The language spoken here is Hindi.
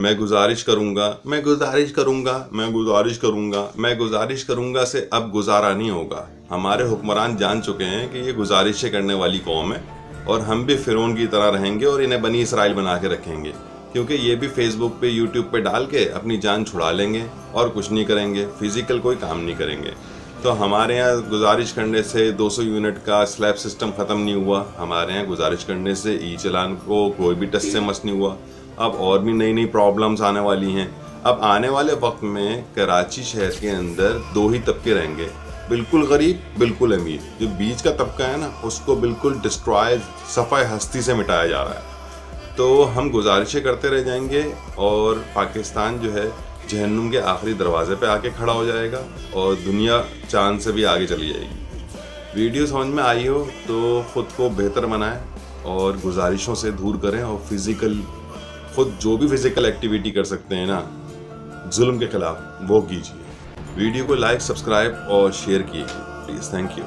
मैं गुजारिश करूंगा, मैं गुजारिश करूंगा, मैं गुजारिश करूंगा, मैं गुजारिश करूंगा से अब गुजारा नहीं होगा। हमारे हुक्मरान जान चुके हैं कि ये गुजारिशें करने वाली कौम है और हम भी फिरौन की तरह रहेंगे और इन्हें बनी इसराइल बना के रखेंगे, क्योंकि ये भी फेसबुक पे यूट्यूब पे डाल के अपनी जान छुड़ा लेंगे और कुछ नहीं करेंगे, फिजिकल कोई काम नहीं करेंगे। तो हमारे यहाँ गुजारिश करने से 200 यूनिट का स्लैब सिस्टम ख़त्म नहीं हुआ, हमारे यहाँ गुजारिश करने से ई चलान को कोई भी टस से मस नहीं हुआ। अब और भी नई नई प्रॉब्लम्स आने वाली हैं। अब आने वाले वक्त में कराची शहर के अंदर दो ही तबके रहेंगे, बिल्कुल गरीब, बिल्कुल अमीर। जो बीच का तबका है ना, उसको बिल्कुल डिस्ट्रॉय, सफ़ाई हस्ती से मिटाया जा रहा है। तो हम गुजारिशें करते रह जाएंगे और पाकिस्तान जो है जहन्नुम के आखिरी दरवाजे पे आके खड़ा हो जाएगा और दुनिया चांद से भी आगे चली जाएगी। वीडियो समझ में आई हो तो ख़ुद को बेहतर बनाएं और गुजारिशों से दूर करें और फिज़िकल खुद जो भी फिजिकल एक्टिविटी कर सकते हैं ना जुल्म के खिलाफ, वो कीजिए। वीडियो को लाइक, सब्सक्राइब और शेयर कीजिए प्लीज़। Thank you.